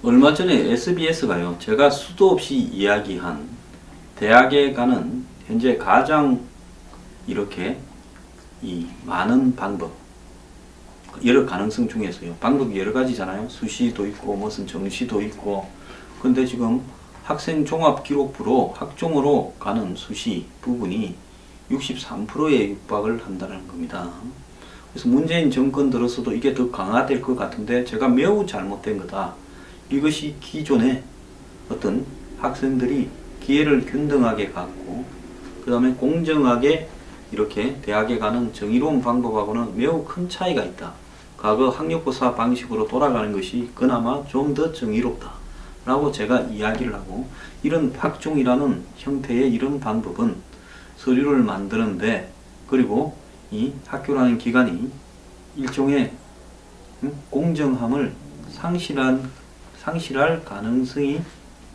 얼마 전에 SBS가요, 제가 수도 없이 이야기한 대학에 가는 현재 가장 이렇게 이 많은 방법, 여러 가능성 중에서요, 방법이 여러 가지잖아요. 수시도 있고 무슨 정시도 있고. 근데 지금 학생 종합 기록부로 학종으로 가는 수시 부분이 63%에 육박을 한다는 겁니다. 그래서 문재인 정권 들어서도 이게 더 강화될 것 같은데 제가 매우 잘못된 거다. 이것이 기존에 어떤 학생들이 기회를 균등하게 갖고 그 다음에 공정하게 이렇게 대학에 가는 정의로운 방법하고는 매우 큰 차이가 있다. 과거 학력고사 방식으로 돌아가는 것이 그나마 좀 더 정의롭다 라고 제가 이야기를 하고, 이런 학종이라는 형태의 이런 방법은 서류를 만드는데, 그리고 이 학교라는 기관이 일종의 공정함을 상실할 가능성이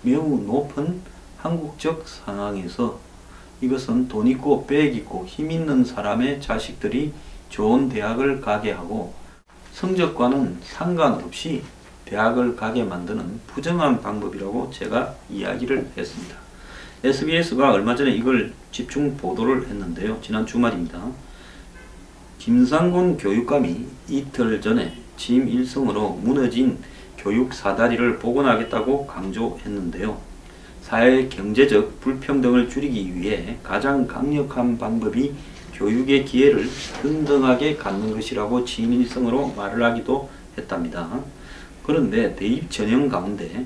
매우 높은 한국적 상황에서 이것은 돈 있고 백 있고 힘 있는 사람의 자식들이 좋은 대학을 가게 하고 성적과는 상관없이 대학을 가게 만드는 부정한 방법이라고 제가 이야기를 했습니다. SBS가 얼마 전에 이걸 집중 보도를 했는데요. 지난 주말입니다. 김상곤 교육감이 이틀 전에 취임 일성으로 무너진 교육 사다리를 복원하겠다고 강조했는데요. 사회 경제적 불평등을 줄이기 위해 가장 강력한 방법이 교육의 기회를 평등하게 갖는 것이라고 취임 일성으로 말을 하기도 했답니다. 그런데 대입 전형 가운데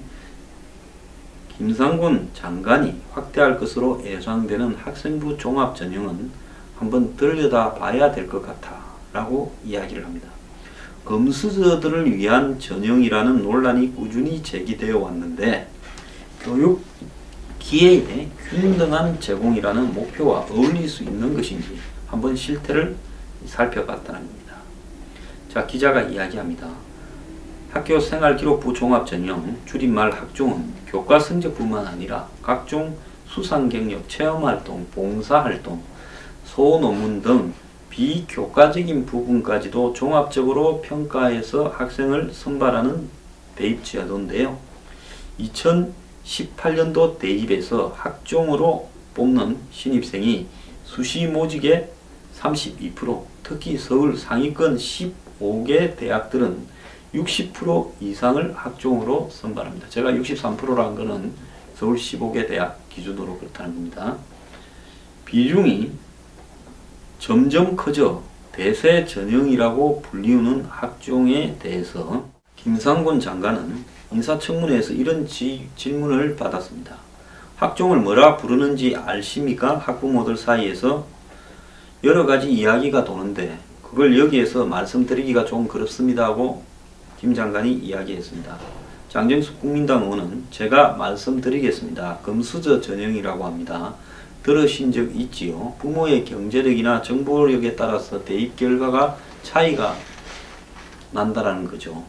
김상곤 장관이 확대할 것으로 예상되는 학생부 종합 전형은 한번 들여다 봐야 될 것 같아 라고 이야기를 합니다. 금수저들을 위한 전형이라는 논란이 꾸준히 제기되어 왔는데 교육 기회의 균등한 제공이라는 목표와 어울릴 수 있는 것인지 한번 실태를 살펴봤다는 겁니다. 자, 기자가 이야기합니다. 학교 생활기록부 종합전형, 줄임말 학종은 교과 성적뿐만 아니라 각종 수상경력, 체험활동, 봉사활동, 소논문 등 비교과적인 부분까지도 종합적으로 평가해서 학생을 선발하는 대입제도인데요. 2018년도 대입에서 학종으로 뽑는 신입생이 수시 모직의 32%, 특히 서울 상위권 15개 대학들은 60% 이상을 학종으로 선발합니다. 제가 63%라는 것은 서울 15개 대학 기준으로 그렇다는 겁니다. 비중이 점점 커져 대세 전형이라고 불리우는 학종에 대해서 김상곤 장관은 인사청문회에서 이런 질문을 받았습니다. 학종을 뭐라 부르는지 아십니까? 학부모들 사이에서 여러 가지 이야기가 도는데 그걸 여기에서 말씀드리기가 좀 그렇습니다 하고 김 장관이 이야기했습니다. 장정숙 국민당 의원은 제가 말씀드리겠습니다. 금수저 전형이라고 합니다. 들으신 적 있지요? 부모의 경제력이나 정보력에 따라서 대입 결과가 차이가 난다라는 거죠.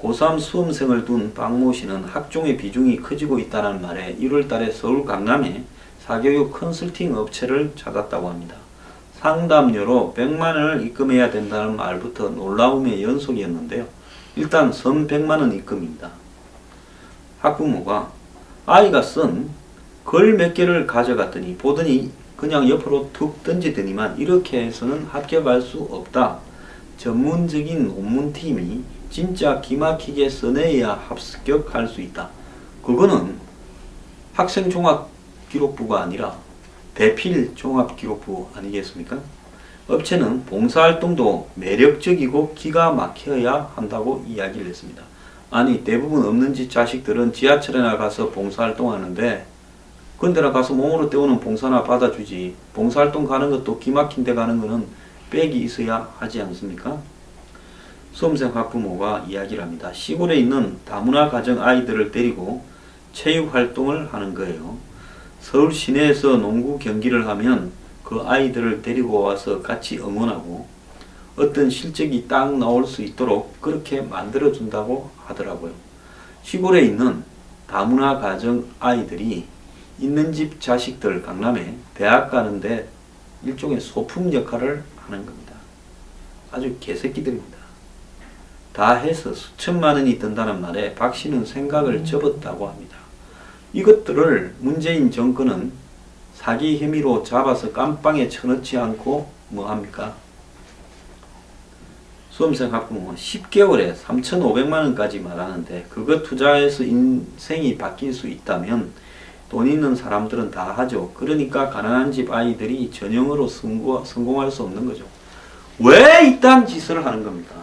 고3 수험생을 둔 박모 씨는 학종의 비중이 커지고 있다는 말에 1월 달에 서울 강남에 사교육 컨설팅 업체를 찾았다고 합니다. 상담료로 100만 원을 입금해야 된다는 말부터 놀라움의 연속이었는데요. 일단 선 100만 원 입금입니다. 학부모가 아이가 쓴 글 몇 개를 가져갔더니 보더니 그냥 옆으로 툭 던지더니만 이렇게 해서는 합격할 수 없다. 전문적인 논문팀이 진짜 기막히게 써내야 합격할 수 있다. 그거는 학생종합기록부가 아니라 대필종합기록부 아니겠습니까? 업체는 봉사활동도 매력적이고 기가 막혀야 한다고 이야기를 했습니다. 아니, 대부분 없는 집 자식들은 지하철에 나가서 봉사활동하는데 그런 데나 가서 몸으로 때우는 봉사나 받아주지, 봉사활동 가는 것도 기막힌 데 가는 거는 백이 있어야 하지 않습니까? 수험생 학부모가 이야기를 합니다. 시골에 있는 다문화 가정 아이들을 데리고 체육활동을 하는 거예요. 서울 시내에서 농구 경기를 하면 그 아이들을 데리고 와서 같이 응원하고 어떤 실적이 딱 나올 수 있도록 그렇게 만들어준다고 하더라고요. 시골에 있는 다문화 가정 아이들이 있는 집 자식들 강남에 대학 가는데 일종의 소품 역할을 하는 겁니다. 아주 개새끼들입니다. 다 해서 수천만 원이 든다는 말에 박 씨는 생각을 접었다고 합니다. 이것들을 문재인 정권은 사기 혐의로 잡아서 깜빵에 쳐넣지 않고 뭐합니까? 수험생 학부모 10개월에 3,500만 원까지 말하는데 그거 투자해서 인생이 바뀔 수 있다면 돈 있는 사람들은 다 하죠. 그러니까 가난한 집 아이들이 전형으로 성공할 수 없는 거죠. 왜 이딴 짓을 하는 겁니까?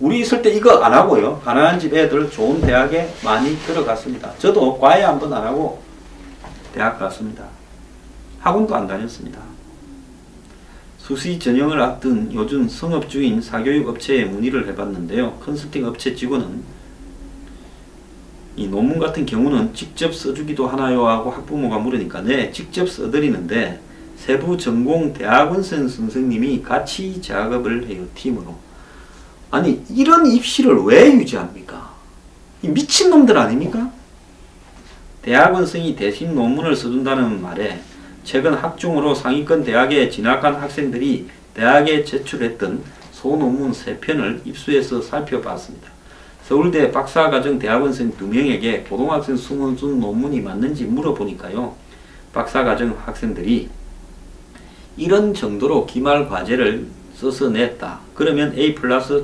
우리 있을 때 이거 안 하고요. 가난한 집 애들 좋은 대학에 많이 들어갔습니다. 저도 과외 한 번 안 하고 대학 갔습니다. 학원도 안 다녔습니다. 수시 전형을 앞둔 요즘 성업주인 사교육 업체에 문의를 해봤는데요. 컨설팅 업체 직원은 이 논문 같은 경우는 직접 써주기도 하나요? 하고 학부모가 물으니까 네, 직접 써드리는데 세부 전공 대학원생 선생님이 같이 작업을 해요. 팀으로. 아니 이런 입시를 왜 유지합니까? 이 미친놈들 아닙니까? 대학원생이 대신 논문을 써준다는 말에 최근 학종으로 상위권 대학에 진학한 학생들이 대학에 제출했던 소논문 3편을 입수해서 살펴봤습니다. 서울대 박사과정 대학원생 2명에게 고등학생 20준 논문이 맞는지 물어보니까요. 박사과정 학생들이 이런 정도로 기말 과제를 써서 냈다. 그러면 A+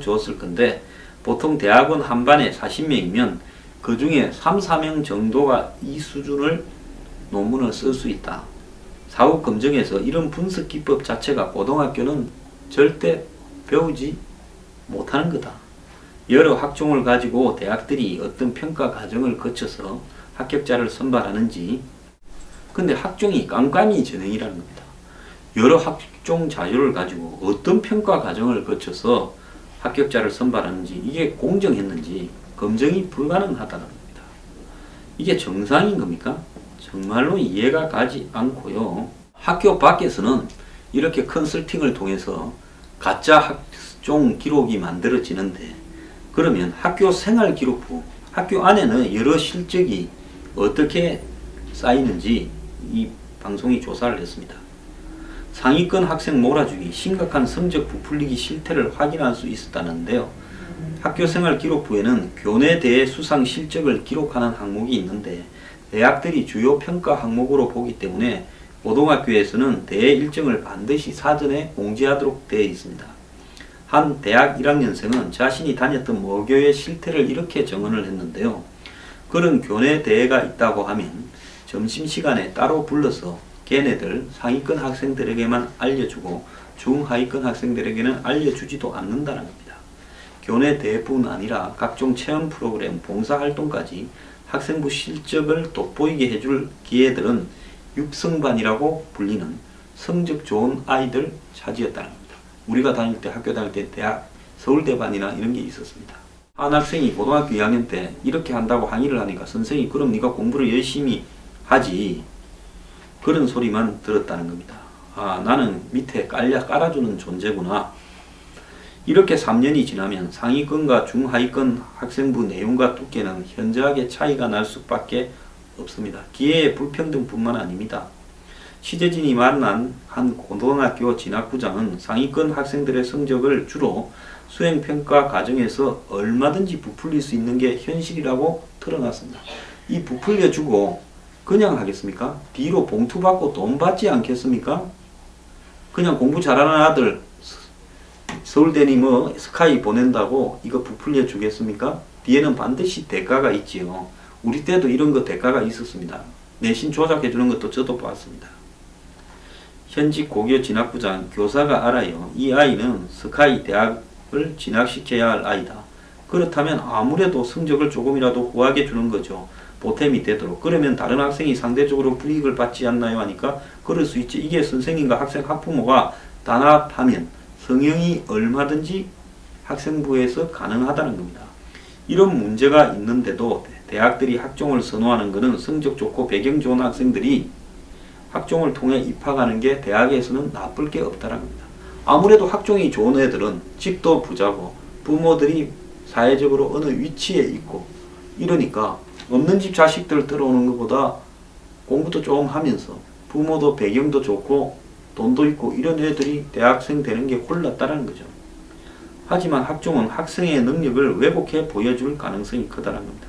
줬을 건데 보통 대학원 한 반에 40명이면 그 중에 3, 4명 정도가 이 수준을 논문을 쓸 수 있다. 사후 검증에서 이런 분석 기법 자체가 고등학교는 절대 배우지 못하는 거다. 여러 학종을 가지고 대학들이 어떤 평가 과정을 거쳐서 합격자를 선발하는지 근데 학종이 깜깜이 전형이라는 겁니다. 여러 학종 자료를 가지고 어떤 평가 과정을 거쳐서 합격자를 선발하는지 이게 공정했는지 검증이 불가능하다는 겁니다. 이게 정상인 겁니까? 정말로 이해가 가지 않고요. 학교 밖에서는 이렇게 컨설팅을 통해서 가짜 학종 기록이 만들어지는데 그러면 학교 생활기록부, 학교 안에는 여러 실적이 어떻게 쌓이는지 이 방송이 조사를 했습니다. 상위권 학생 몰아주기, 심각한 성적 부풀리기 실태를 확인할 수 있었다는데요. 학교생활기록부에는 교내 대회 수상 실적을 기록하는 항목이 있는데 대학들이 주요 평가 항목으로 보기 때문에 고등학교에서는 대회 일정을 반드시 사전에 공지하도록 되어 있습니다. 한 대학 1학년생은 자신이 다녔던 모교의 실태를 이렇게 정언을 했는데요. 그런 교내 대회가 있다고 하면 점심시간에 따로 불러서 걔네들 상위권 학생들에게만 알려주고 중하위권 학생들에게는 알려주지도 않는다는 겁니다. 교내 대회뿐 아니라 각종 체험 프로그램, 봉사활동까지 학생부 실적을 돋보이게 해줄 기회들은 육성반이라고 불리는 성적 좋은 아이들 차지였다는 겁니다. 우리가 다닐 때 학교 다닐 때 대학 서울대반이나 이런 게 있었습니다. 한 학생이 고등학교 2학년 때 이렇게 한다고 항의를 하니까 선생이 그럼 네가 공부를 열심히 하지 그런 소리만 들었다는 겁니다. 아 나는 밑에 깔아주는 존재구나. 이렇게 3년이 지나면 상위권과 중하위권 학생부 내용과 두께는 현저하게 차이가 날 수밖에 없습니다. 기회의 불평등뿐만 아닙니다. 취재진이 만난 한 고등학교 진학부장은 상위권 학생들의 성적을 주로 수행평가 과정에서 얼마든지 부풀릴 수 있는 게 현실이라고 털어놨습니다. 이 부풀려주고 그냥 하겠습니까? 뒤로 봉투 받고 돈 받지 않겠습니까? 그냥 공부 잘하는 아들 서울대니 뭐 스카이 보낸다고 이거 부풀려 주겠습니까? 뒤에는 반드시 대가가 있지요. 우리 때도 이런 거 대가가 있었습니다. 내신 조작해 주는 것도 저도 봤습니다. 현직 고교 진학부장 교사가 알아요. 이 아이는 스카이 대학을 진학시켜야 할 아이다. 그렇다면 아무래도 성적을 조금이라도 후하게 주는 거죠. 보탬이 되도록. 그러면 다른 학생이 상대적으로 불이익을 받지 않나요? 하니까 그럴 수 있지. 이게 선생님과 학생 학부모가 단합하면 성형이 얼마든지 학생부에서 가능하다는 겁니다. 이런 문제가 있는데도 대학들이 학종을 선호하는 것은 성적 좋고 배경 좋은 학생들이 학종을 통해 입학하는 게 대학에서는 나쁠 게 없다는 겁니다. 아무래도 학종이 좋은 애들은 집도 부자고 부모들이 사회적으로 어느 위치에 있고 이러니까 없는 집 자식들 들어오는 것보다 공부도 좀 하면서 부모도 배경도 좋고 돈도 있고 이런 애들이 대학생 되는 게 홀랐다는 거죠. 하지만 학종은 학생의 능력을 왜곡해 보여줄 가능성이 크다는 겁니다.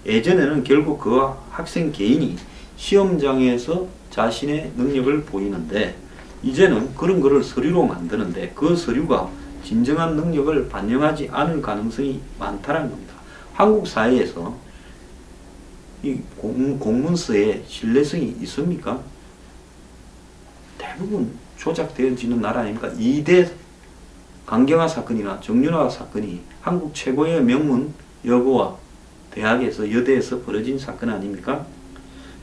예전에는 결국 그 학생 개인이 시험장에서 자신의 능력을 보이는데 이제는 그런 거를 서류로 만드는데 그 서류가 진정한 능력을 반영하지 않을 가능성이 많다는 겁니다. 한국 사회에서 이 공문서에 신뢰성이 있습니까? 대부분 조작되어지는 나라 아닙니까? 2대 강경화 사건이나 정윤화 사건이 한국 최고의 명문 여고와 대학에서 여대에서 벌어진 사건 아닙니까?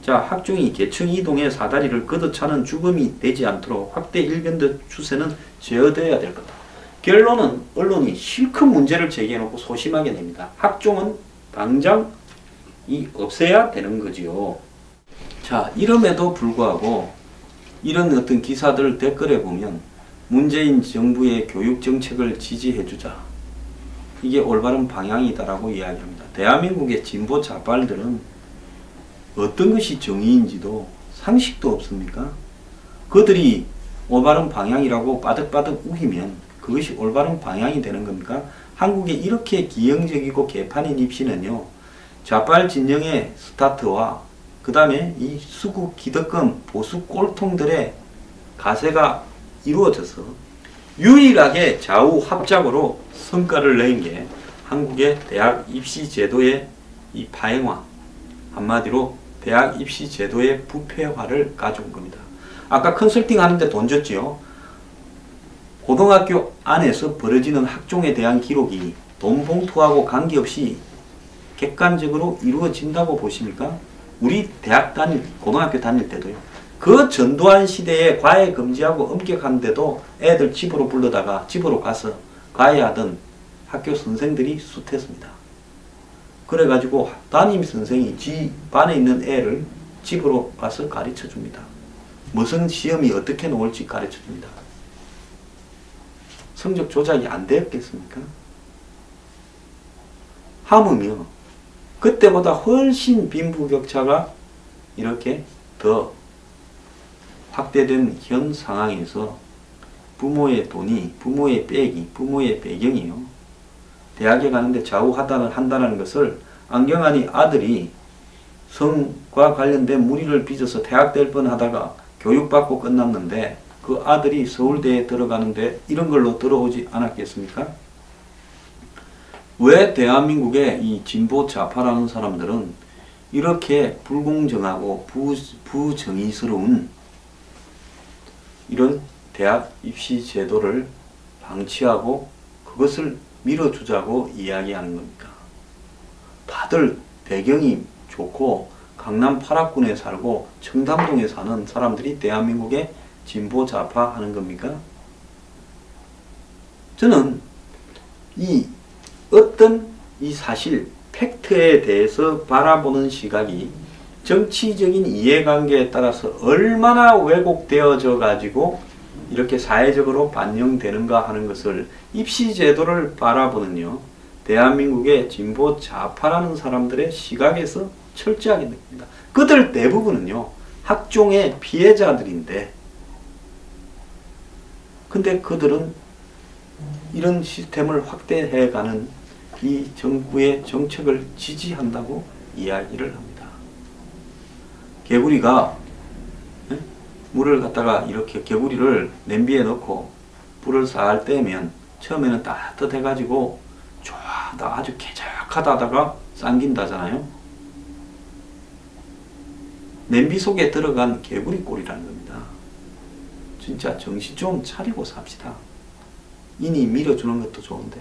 자, 학종이 계층 이동의 사다리를 걷어차는 죽음이 되지 않도록 확대 일변도 추세는 제어되어야 될 거다. 결론은 언론이 실컷 문제를 제기해놓고 소심하게 냅니다. 학종은 당장 없애야 되는 거지요. 자, 이름에도 불구하고 이런 어떤 기사들 댓글에 보면 문재인 정부의 교육 정책을 지지해주자. 이게 올바른 방향이다라고 이야기합니다. 대한민국의 진보 좌빨들은 어떤 것이 정의인지도 상식도 없습니까? 그들이 올바른 방향이라고 빠득빠득 우기면 그것이 올바른 방향이 되는 겁니까? 한국의 이렇게 기형적이고 개판인 입시는요, 좌빨 진영의 스타트와 그 다음에 이 수구 기득권 보수 꼴통들의 가세가 이루어져서 유일하게 좌우 합작으로 성과를 낸 게 한국의 대학 입시 제도의 이 파행화, 한마디로 대학 입시 제도의 부패화를 가져온 겁니다. 아까 컨설팅 하는데 돈 줬지요. 고등학교 안에서 벌어지는 학종에 대한 기록이 돈 봉투하고 관계없이 객관적으로 이루어진다고 보십니까? 우리 고등학교 다닐 때도요. 그 전두환 시대에 과외 금지하고 엄격한데도 애들 집으로 불러다가 집으로 가서 과외하던 학교 선생들이 숱했습니다. 그래가지고 담임 선생이 지 반에 있는 애를 집으로 가서 가르쳐 줍니다. 무슨 시험이 어떻게 나올지 가르쳐 줍니다. 성적 조작이 안 되었겠습니까? 하물며 그때보다 훨씬 빈부격차가 이렇게 더 확대된 현 상황에서 부모의 돈이, 부모의 백이, 부모의 배경이요. 대학에 가는데 좌우하단을 한다는 것을 안경환이 아들이 성과 관련된 무리를 빚어서 대학 될 뻔하다가 교육받고 끝났는데 그 아들이 서울대에 들어가는데 이런 걸로 들어오지 않았겠습니까? 왜 대한민국의 이 진보 좌파라는 사람들은 이렇게 불공정하고 부정의스러운 이런 대학 입시 제도를 방치하고 그것을 밀어주자고 이야기하는 겁니까? 다들 배경이 좋고 강남 8학군에 살고 청담동에 사는 사람들이 대한민국의 진보 좌파 하는 겁니까? 저는 이 어떤 이 사실 팩트에 대해서 바라보는 시각이 정치적인 이해관계에 따라서 얼마나 왜곡되어져 가지고 이렇게 사회적으로 반영되는가 하는 것을 입시제도를 바라보는요, 대한민국의 진보 좌파라는 사람들의 시각에서 철저하게 느낍니다. 그들 대부분은요 학종의 피해자들인데, 근데 그들은 이런 시스템을 확대해가는 이 정부의 정책을 지지한다고 이야기를 합니다. 개구리가 물을 갖다가 이렇게 개구리를 냄비에 넣고 불을 살 떼면 처음에는 따뜻해가지고 좋아하다, 아주 쾌적하다 하다가 당긴다잖아요. 냄비 속에 들어간 개구리 꼴이라는 겁니다. 진짜 정신 좀 차리고 삽시다. 인이 밀어주는 것도 좋은데